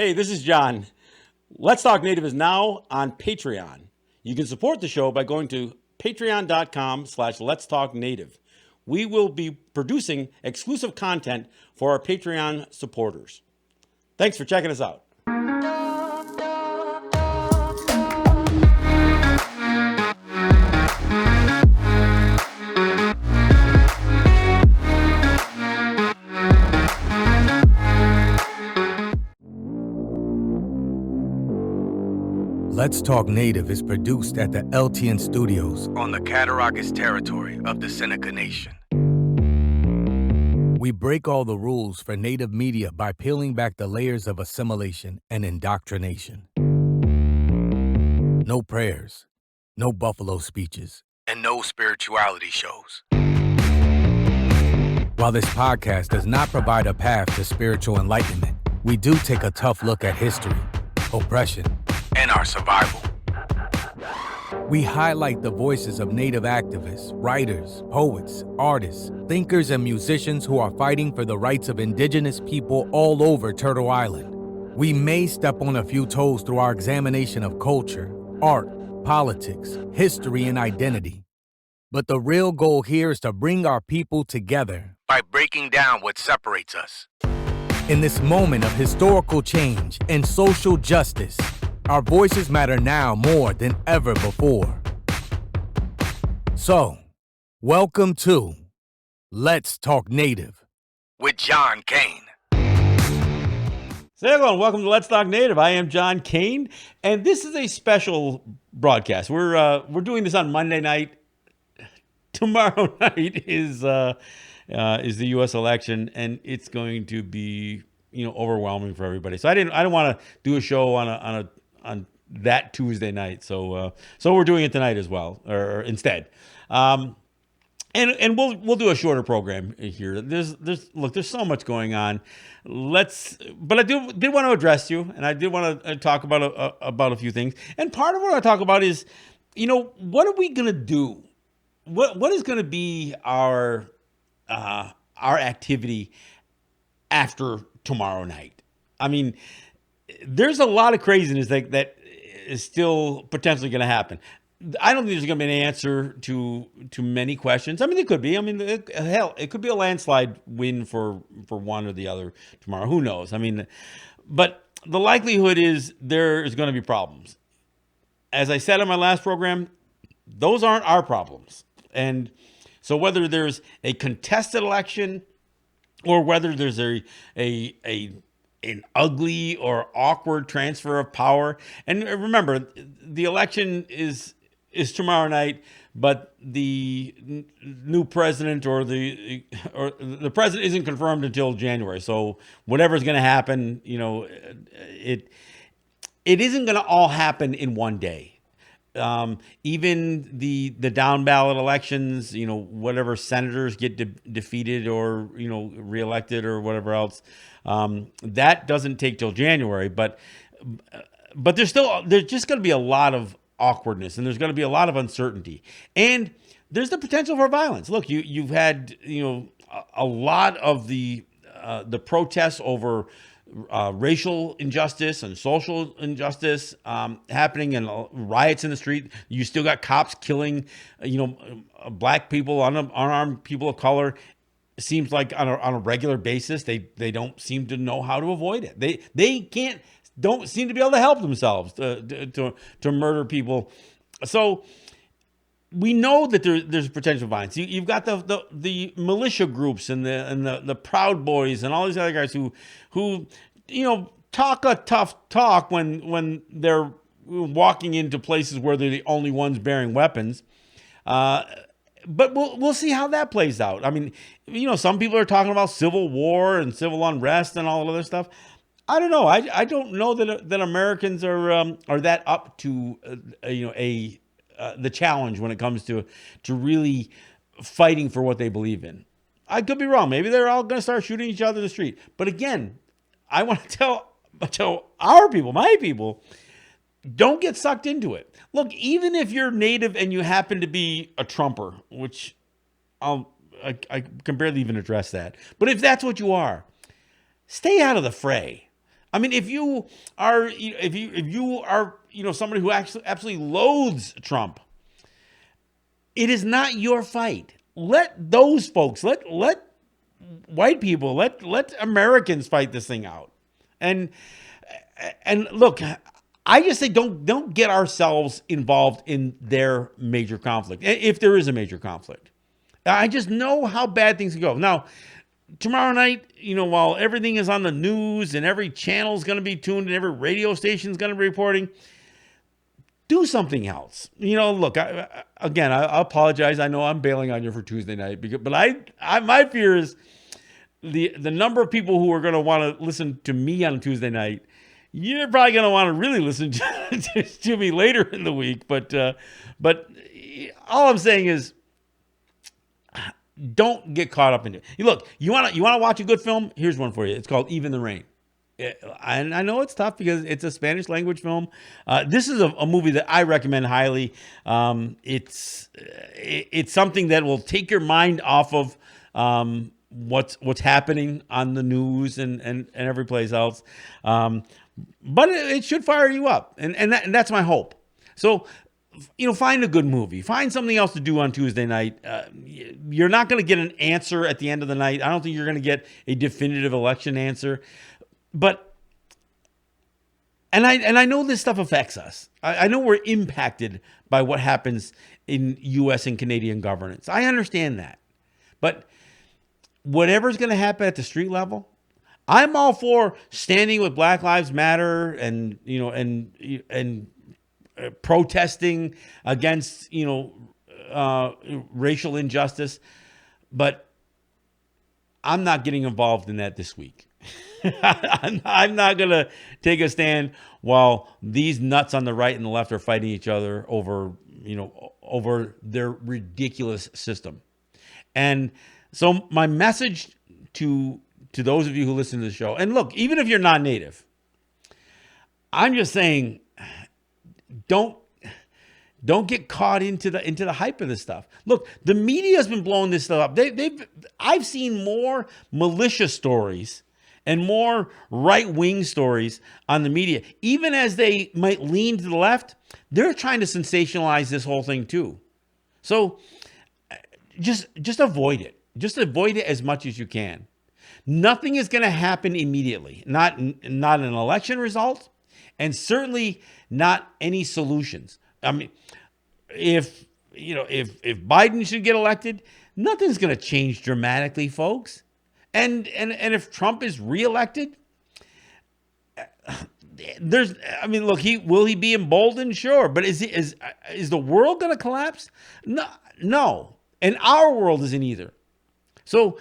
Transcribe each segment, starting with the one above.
Hey, this is John. Let's Talk Native is now on Patreon. You can support the show by going to patreon.com/Let's Talk Native. We will be producing exclusive content for our Patreon supporters. Thanks for checking us out. Let's Talk Native is produced at the LTN Studios on the Cattaraugus territory of the Seneca Nation. We break all the rules for Native media by peeling back the layers of assimilation and indoctrination. No prayers, no buffalo speeches, and no spirituality shows. While this podcast does not provide a path to spiritual enlightenment, we do take a tough look at history, oppression, and our survival. We highlight the voices of Native activists, writers, poets, artists, thinkers, and musicians who are fighting for the rights of Indigenous people all over Turtle Island. We may step on a few toes through our examination of culture, art, politics, history, and identity. But the real goal here is to bring our people together by breaking down what separates us. In this moment of historical change and social justice, our voices matter now more than ever before. So, welcome to Let's Talk Native with John Kane. So hello and welcome to Let's Talk Native. I am John Kane, and this is a special broadcast. We're doing this on Monday night. Tomorrow night is the U.S. election, and it's going to be overwhelming for everybody. So I don't want to do a show on that Tuesday night. So we're doing it tonight as well, or instead. And we'll do a shorter program here. There's so much going on. But I did want to address you, and I did want to talk about a few things. And part of what I talk about is, what are we gonna do? What is gonna be our activity after tomorrow night? I mean, there's a lot of craziness that is still potentially going to happen. I don't think there's going to be an answer to many questions. I mean, it could be. I mean, it could be a landslide win for one or the other tomorrow. Who knows? I mean, but the likelihood is there is going to be problems. As I said in my last program, those aren't our problems. And so whether there's a contested election or whether there's an ugly or awkward transfer of power. And remember, the election is tomorrow night, but the new president or the president isn't confirmed until January. So whatever's going to happen, it isn't going to all happen in one day. Even the down ballot elections, whatever senators get defeated or reelected or whatever else, that doesn't take till January. But there's just going to be a lot of awkwardness, and there's going to be a lot of uncertainty, and there's the potential for violence. Look, you've had a lot of the protests over racial injustice and social injustice happening, and riots in the street. You still got cops killing, black people, unarmed people of color. It seems like on a regular basis. They don't seem to know how to avoid it. They don't seem to be able to help themselves to murder people. So we know that there's potential violence. You've got the militia groups and the Proud Boys and all these other guys who talk a tough talk when they're walking into places where they're the only ones bearing weapons. But we'll see how that plays out. I mean, some people are talking about civil war and civil unrest and all that other stuff. I don't know. I don't know that Americans are that up to the challenge when it comes to really fighting for what they believe in. I could be wrong. Maybe they're all going to start shooting each other in the street. But again, I want to tell our people, my people, don't get sucked into it. Look, even if you're Native and you happen to be a Trumper, which I can barely even address that. But if that's what you are, stay out of the fray. I mean, if you are somebody who actually absolutely loathes Trump, it is not your fight. Let those folks, let white people, let Americans fight this thing out. And and look, I just say don't get ourselves involved in their major conflict, if there is a major conflict. I just know how bad things can go. Now, tomorrow night, while everything is on the news and every channel is going to be tuned and every radio station is going to be reporting, do something else. Look, I apologize. I know I'm bailing on you for Tuesday night, but my fear is the number of people who are going to want to listen to me on Tuesday night. You're probably going to want to really listen to me later in the week. But all I'm saying is, don't get caught up in it. Look, you want to watch a good film? Here's one for you. It's called Even the Rain. And I know it's tough because it's a Spanish language film. This is a movie that I recommend highly. It's something that will take your mind off of what's happening on the news and every place else. But it should fire you up, and that's my hope. So, find a good movie. Find something else to do on Tuesday night. You're not going to get an answer at the end of the night. I don't think you're going to get a definitive election answer. But, and I know this stuff affects us. I know we're impacted by what happens in U.S. and Canadian governance. I understand that. But whatever's going to happen at the street level, I'm all for standing with Black Lives Matter and protesting against racial injustice, but I'm not getting involved in that this week. I'm not gonna take a stand while these nuts on the right and the left are fighting each other over their ridiculous system. And so my message to those of you who listen to the show, and look, even if you're not native, I'm just saying, don't get caught into the hype of this stuff. Look, the media has been blowing this stuff up. I've seen more malicious stories and more right-wing stories on the media. Even as they might lean to the left, they're trying to sensationalize this whole thing too. So just avoid it. Just avoid it as much as you can. Nothing is going to happen immediately. Not an election result, and certainly not any solutions. I mean, if Biden should get elected, nothing's going to change dramatically, folks. And if Trump is reelected, look, will he be emboldened? Sure, but is the world going to collapse? No, and our world isn't either. So,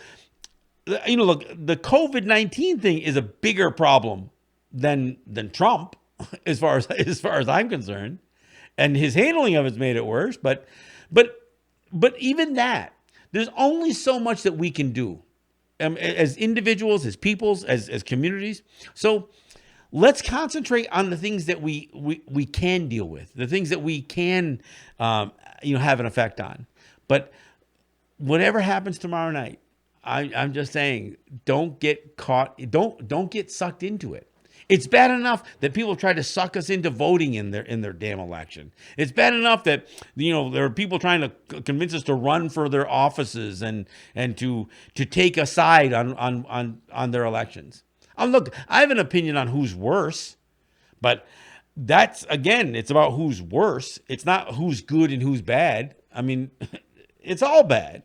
look, the COVID-19 thing is a bigger problem than Trump, as far as I'm concerned, and his handling of it's made it worse. But even that, there's only so much that we can do as individuals, as peoples, as communities. So let's concentrate on the things that we can deal with, the things that we can have an effect on. But whatever happens tomorrow night, I'm just saying, don't get caught. Don't get sucked into it. It's bad enough that people try to suck us into voting in their damn election. It's bad enough that there are people trying to convince us to run for their offices and to take a side on their elections. Look, I have an opinion on who's worse, but that's, again, it's about who's worse. It's not who's good and who's bad. I mean, it's all bad.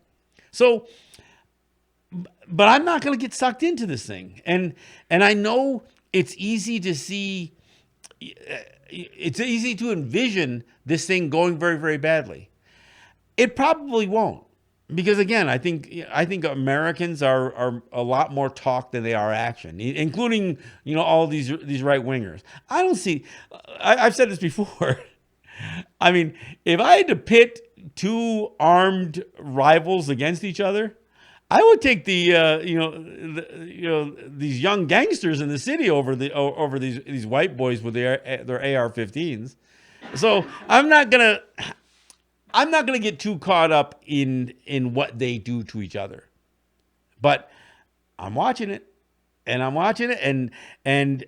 So, but I'm not going to get sucked into this thing. And I know it's easy to see, it's easy to envision this thing going very, very badly. It probably won't. Because again, I think Americans are a lot more talk than they are action, including all these right wingers. I don't see. I've said this before. I mean, if I had to pit two armed rivals against each other, I would take these young gangsters in the city over these white boys with their AR-15s. So I'm not gonna get too caught up in what they do to each other, but I'm watching it, and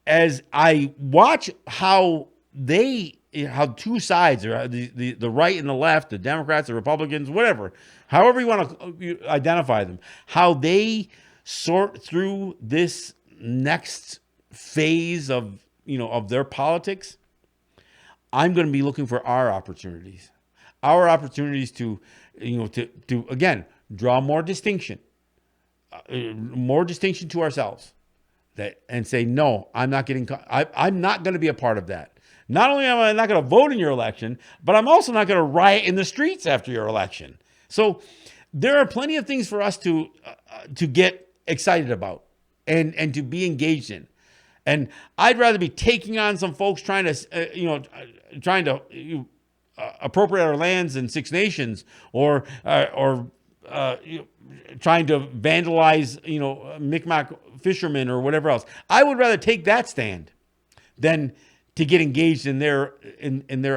as I watch how two sides, or the right and the left, the Democrats, the Republicans, whatever, however you want to identify them, how they sort through this next phase of of their politics, I'm going to be looking for our opportunities to to again draw more distinction to ourselves, that and say, no, I'm not getting, I'm not going to be a part of that. Not only am I not going to vote in your election, but I'm also not going to riot in the streets after your election. So there are plenty of things for us to get excited about and to be engaged in. And I'd rather be taking on some folks trying to, trying to appropriate our lands in Six Nations, or trying to vandalize, Mi'kmaq fishermen or whatever else. I would rather take that stand than to get engaged in their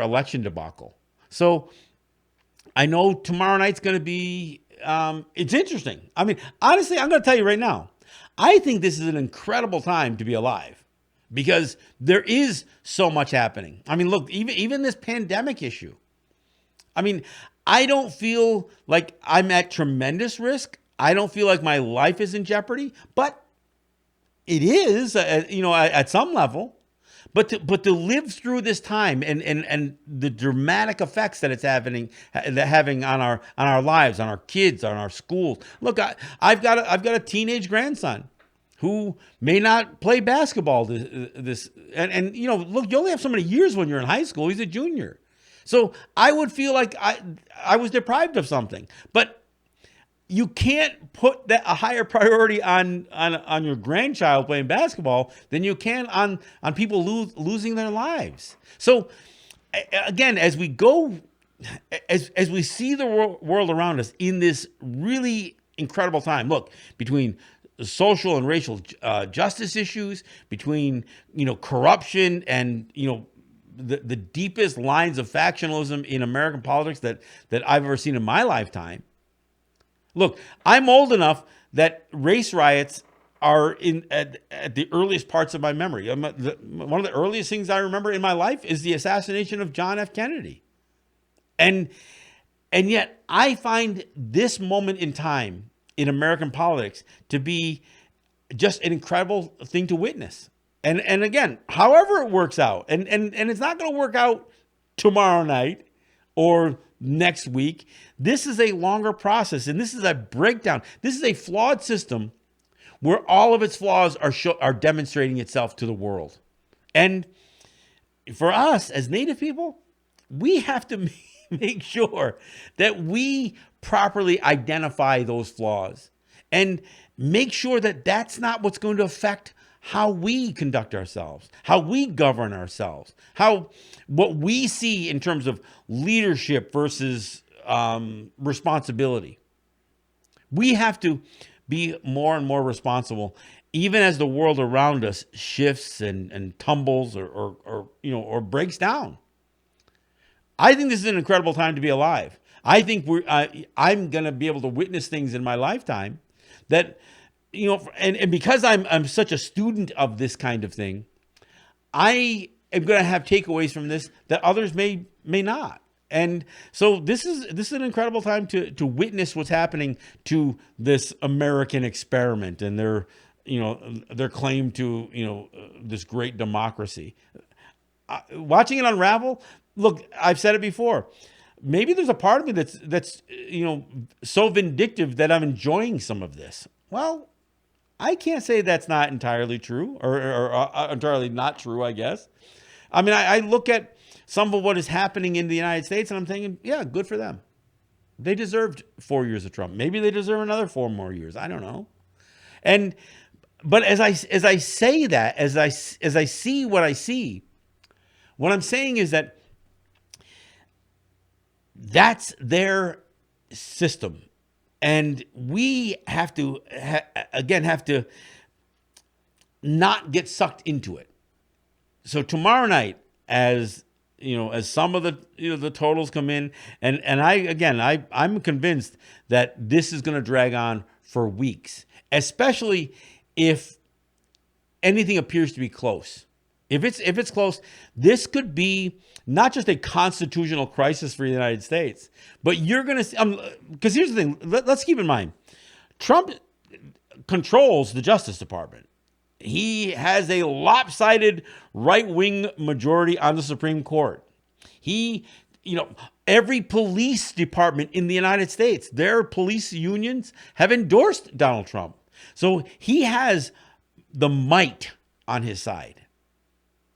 election debacle. So I know tomorrow night's going to be it's interesting. I mean, honestly, I'm going to tell you right now, I think this is an incredible time to be alive because there is so much happening. I mean, look, even this pandemic issue. I mean, I don't feel like I'm at tremendous risk. I don't feel like my life is in jeopardy, but it is, at some level. But to live through this time and the dramatic effects that it's having on our lives, on our kids, on our schools. Look, I've got a teenage grandson who may not play basketball this and look, you only have so many years when you're in high school. He's a junior. So I would feel like I was deprived of something. But you can't put a higher priority on your grandchild playing basketball than you can on people losing their lives. So again, as we see the world around us in this really incredible time, look, between social and racial justice issues, between corruption and the deepest lines of factionalism in American politics that I've ever seen in my lifetime. Look, I'm old enough that race riots are at the earliest parts of my memory. One of the earliest things I remember in my life is the assassination of John F. Kennedy. And yet I find this moment in time in American politics to be just an incredible thing to witness. And again, however it works out, and it's not going to work out tomorrow night or next week. This is a longer process, and this is a breakdown. This is a flawed system where all of its flaws are demonstrating itself to the world. And for us as Native people, we have to make sure that we properly identify those flaws and make sure that that's not what's going to affect how we conduct ourselves, how we govern ourselves, what we see in terms of leadership versus responsibility. We have to be more and more responsible, even as the world around us shifts and tumbles or breaks down. I think this is an incredible time to be alive. I think I'm going to be able to witness things in my lifetime that, and because I'm such a student of this kind of thing, I am going to have takeaways from this that others may not. And so this is an incredible time to witness what's happening to this American experiment and their claim to this great democracy. Watching it unravel. Look, I've said it before. Maybe there's a part of me that's so vindictive that I'm enjoying some of this. Well, I can't say that's not entirely true or entirely not true, I guess. I mean, I look at some of what is happening in the United States and I'm thinking, yeah, good for them. They deserved 4 years of Trump. Maybe they deserve another 4 more years. I don't know. But as I say that, as I see, what I'm saying is that that's their system. And we have to, have to not get sucked into it. So tomorrow night, as some of the totals come in, and I'm convinced that this is going to drag on for weeks, especially if anything appears to be close. If it's close, this could be not just a constitutional crisis for the United States, but you're going to see, because here's the thing, let's keep in mind, Trump controls the Justice Department. He has a lopsided right-wing majority on the Supreme Court. Every police department in the United States, their police unions have endorsed Donald Trump. So he has the might on his side.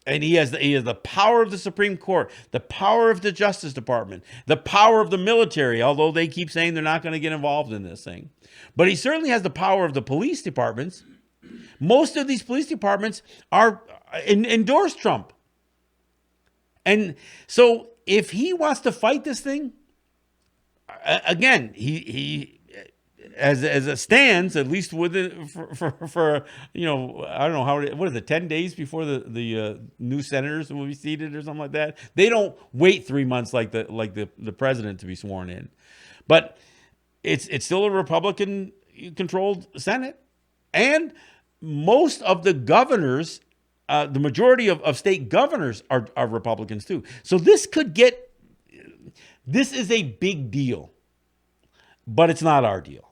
And he has the power of the Supreme Court, the power of the Justice Department, the power of the military, although they keep saying they're not going to get involved in this thing. But he certainly has the power of the police departments. Most of these police departments are endorse Trump. And so if he wants to fight this thing, again, he as it stands, at least for I don't know what is it, 10 days before the new senators will be seated or something like that. They don't wait 3 months like the president to be sworn in, but it's still a Republican controlled Senate, and most of the governors, the majority of state governors are Republicans too. So this is a big deal, but it's not our deal.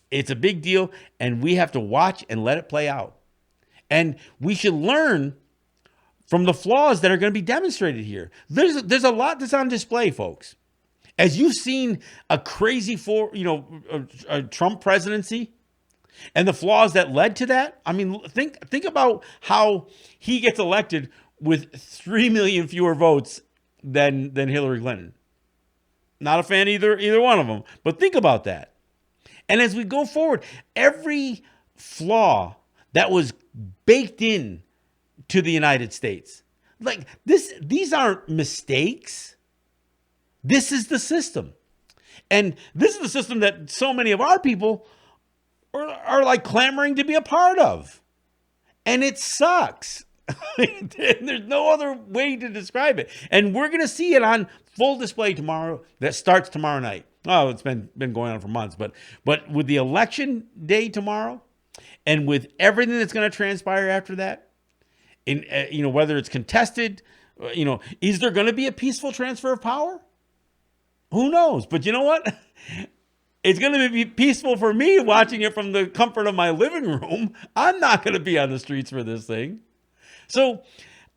It's a big deal, and we have to watch and let it play out. And we should learn from the flaws that are going to be demonstrated here. There's a lot that's on display, folks. As you've seen a crazy a Trump presidency and the flaws that led to that. I mean, think about how he gets elected with 3 million fewer votes than Hillary Clinton. Not a fan either one of them, but think about that. And as we go forward, every flaw that was baked in to the United States, like these aren't mistakes. This is the system. And this is the system that so many of our people are like clamoring to be a part of. And it sucks. There's no other way to describe it. And we're going to see it on full display tomorrow. That starts tomorrow night. Oh, it's been going on for months. But with the election day tomorrow, and with everything that's going to transpire after that, in whether it's contested, is there going to be a peaceful transfer of power? Who knows? But you know what? It's going to be peaceful for me watching it from the comfort of my living room. I'm not going to be on the streets for this thing. So,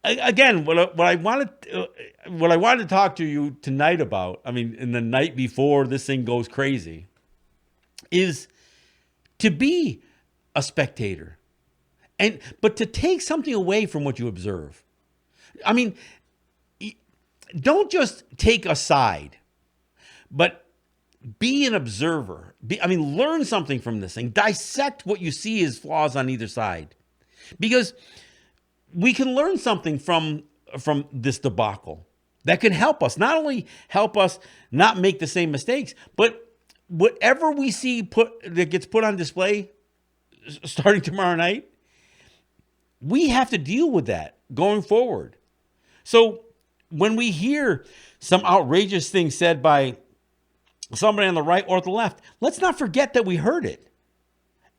again, what I wanted to talk to you tonight about, I mean, in the night before this thing goes crazy, is to be a spectator, but to take something away from what you observe. I mean, don't just take a side, but be an observer. Learn something from this thing. Dissect what you see as flaws on either side, because we can learn something from this debacle that can help us, not only help us not make the same mistakes, but whatever we see that gets put on display starting tomorrow night, we have to deal with that going forward. So when we hear some outrageous thing said by somebody on the right or the left, let's not forget that we heard it.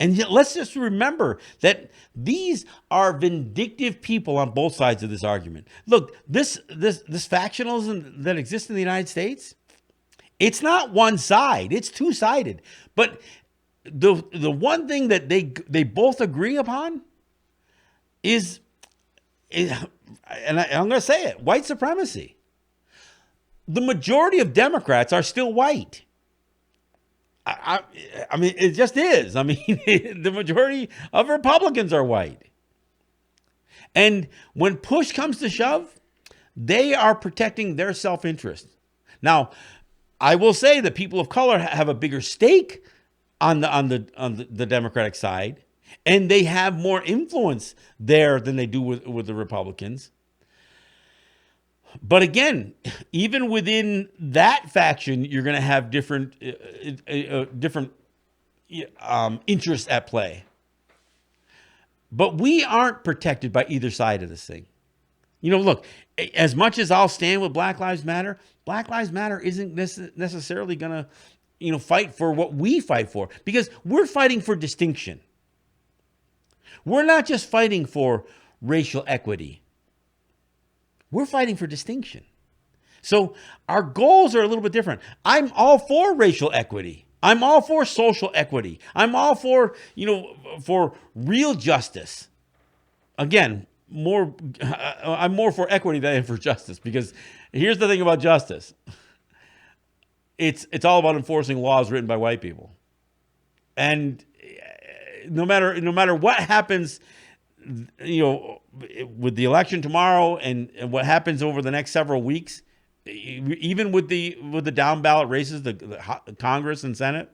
And yet, let's just remember that these are vindictive people on both sides of this argument. Look, this factionalism that exists in the United States, it's not one side, it's two-sided. But the one thing that they both agree upon is and I'm going to say it, white supremacy. The majority of Democrats are still white. I mean, it just is. I mean, the majority of Republicans are white. And when push comes to shove, they are protecting their self-interest. Now, I will say that people of color have a bigger stake on the Democratic side, and they have more influence there than they do with the Republicans. But again, even within that faction, you're going to have different interests at play. But we aren't protected by either side of this thing. Look, as much as I'll stand with Black Lives Matter isn't necessarily going to, fight for what we fight for, because we're fighting for distinction. We're not just fighting for racial equity. We're fighting for distinction. So our goals are a little bit different. I'm all for racial equity. I'm all for social equity. I'm all for, for real justice. Again, I'm more for equity than I am for justice, because here's the thing about justice. It's all about enforcing laws written by white people. And no matter what happens, with the election tomorrow and what happens over the next several weeks, even with the down ballot races, the Congress and Senate,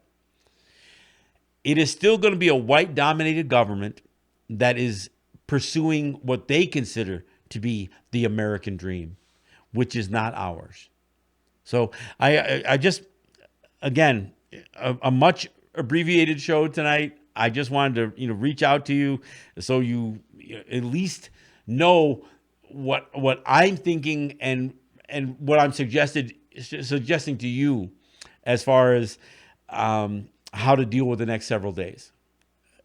it is still going to be a white dominated government that is pursuing what they consider to be the American dream, which is not ours. So I just, again, a much abbreviated show tonight. I just wanted to, reach out to you so you at least know what I'm thinking and what I'm suggesting to you as far as how to deal with the next several days.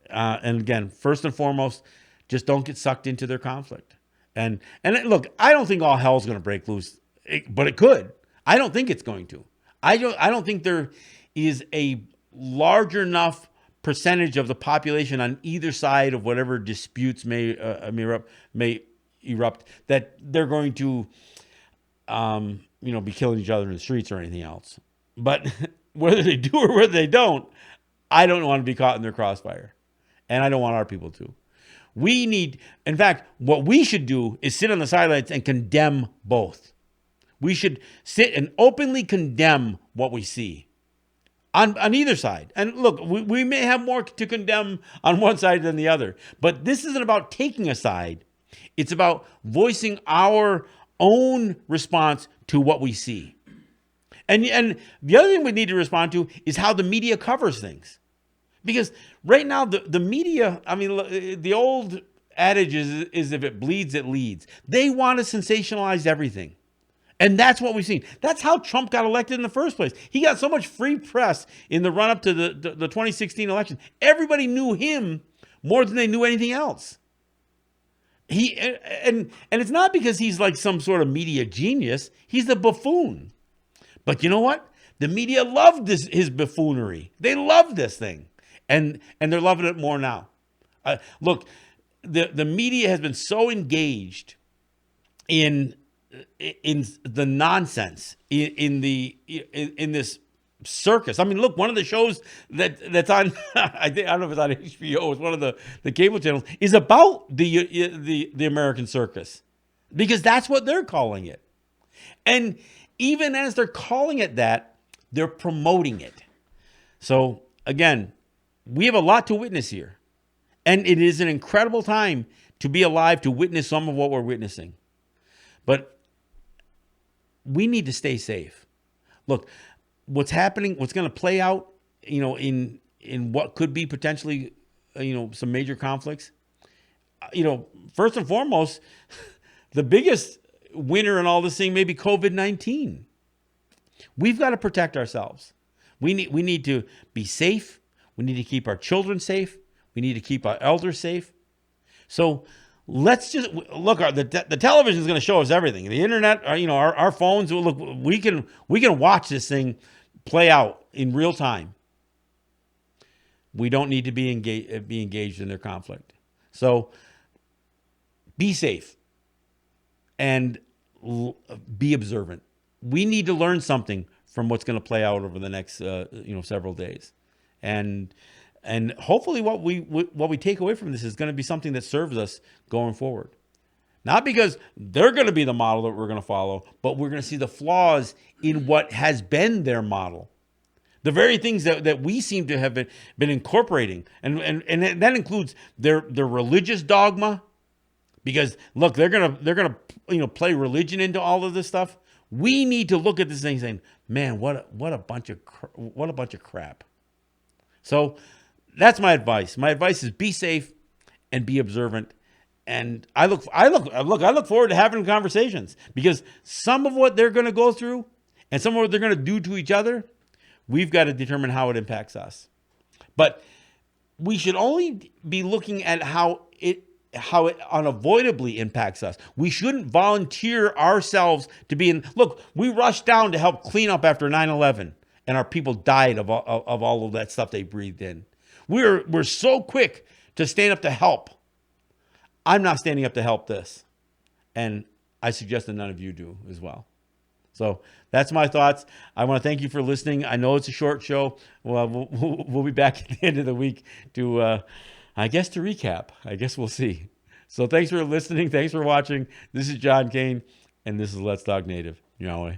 And again, first and foremost, just don't get sucked into their conflict. And look, I don't think all hell's going to break loose, but it could. I don't think it's going to. I don't think there is a large enough percentage of the population on either side of whatever disputes may erupt that they're going to be killing each other in the streets or anything else. But whether they do or whether they don't, I don't want to be caught in their crossfire. And I don't want our people to. In fact, what we should do is sit on the sidelines and condemn both. We should sit and openly condemn what we see on either side. And look, we may have more to condemn on one side than the other, but this isn't about taking a side. It's about voicing our own response to what we see. And the other thing we need to respond to is how the media covers things. Because right now, the media, the old adage is if it bleeds, it leads. They want to sensationalize everything. And that's what we've seen. That's how Trump got elected in the first place. He got so much free press in the run-up to the 2016 election. Everybody knew him more than they knew anything else. And it's not because he's like some sort of media genius. He's a buffoon. But you know what? The media loved his buffoonery. They loved this thing. And they're loving it more now. Look, the media has been so engaged in the nonsense, in this circus. Look, one of the shows that's on, I don't know if it's on HBO, it's one of the cable channels, is about the American circus, because that's what they're calling it. And even as they're calling it that, they're promoting it. So again, we have a lot to witness here. And it is an incredible time to be alive to witness some of what we're witnessing. But we need to stay safe. Look, what's happening, what's going to play out, in what could be potentially, some major conflicts. First and foremost, the biggest winner in all this thing may be COVID-19. We've got to protect ourselves. We need to be safe. We need to keep our children safe. We need to keep our elders safe. So let's just look. The television is going to show us everything. The internet, our phones. Look, we can watch this thing play out in real time. We don't need to be engaged in their conflict. So be safe and be observant. We need to learn something from what's going to play out over the next several days, and hopefully what we take away from this is going to be something that serves us going forward. Not because they're going to be the model that we're going to follow, but we're going to see the flaws in what has been their model. The very things that we seem to have been incorporating. And that includes their religious dogma. Because look, they're gonna play religion into all of this stuff. We need to look at this thing saying, man, what a bunch of crap. So that's my advice. My advice is be safe and be observant. And I look forward to having conversations, because some of what they're going to go through and some of what they're going to do to each other, we've got to determine how it impacts us. But we should only be looking at how it unavoidably impacts us. We shouldn't volunteer ourselves to be in. Look, we rushed down to help clean up after 9/11, and our people died of all of that stuff they breathed in. We're so quick to stand up to help. I'm not standing up to help this, and I suggest that none of you do as well. So that's my thoughts. I want to thank you for listening. I know it's a short show. Well, we'll be back at the end of the week to, I guess, to recap. I guess we'll see. So thanks for listening. Thanks for watching. This is John Kane, and this is Let's Talk Native. Yahweh.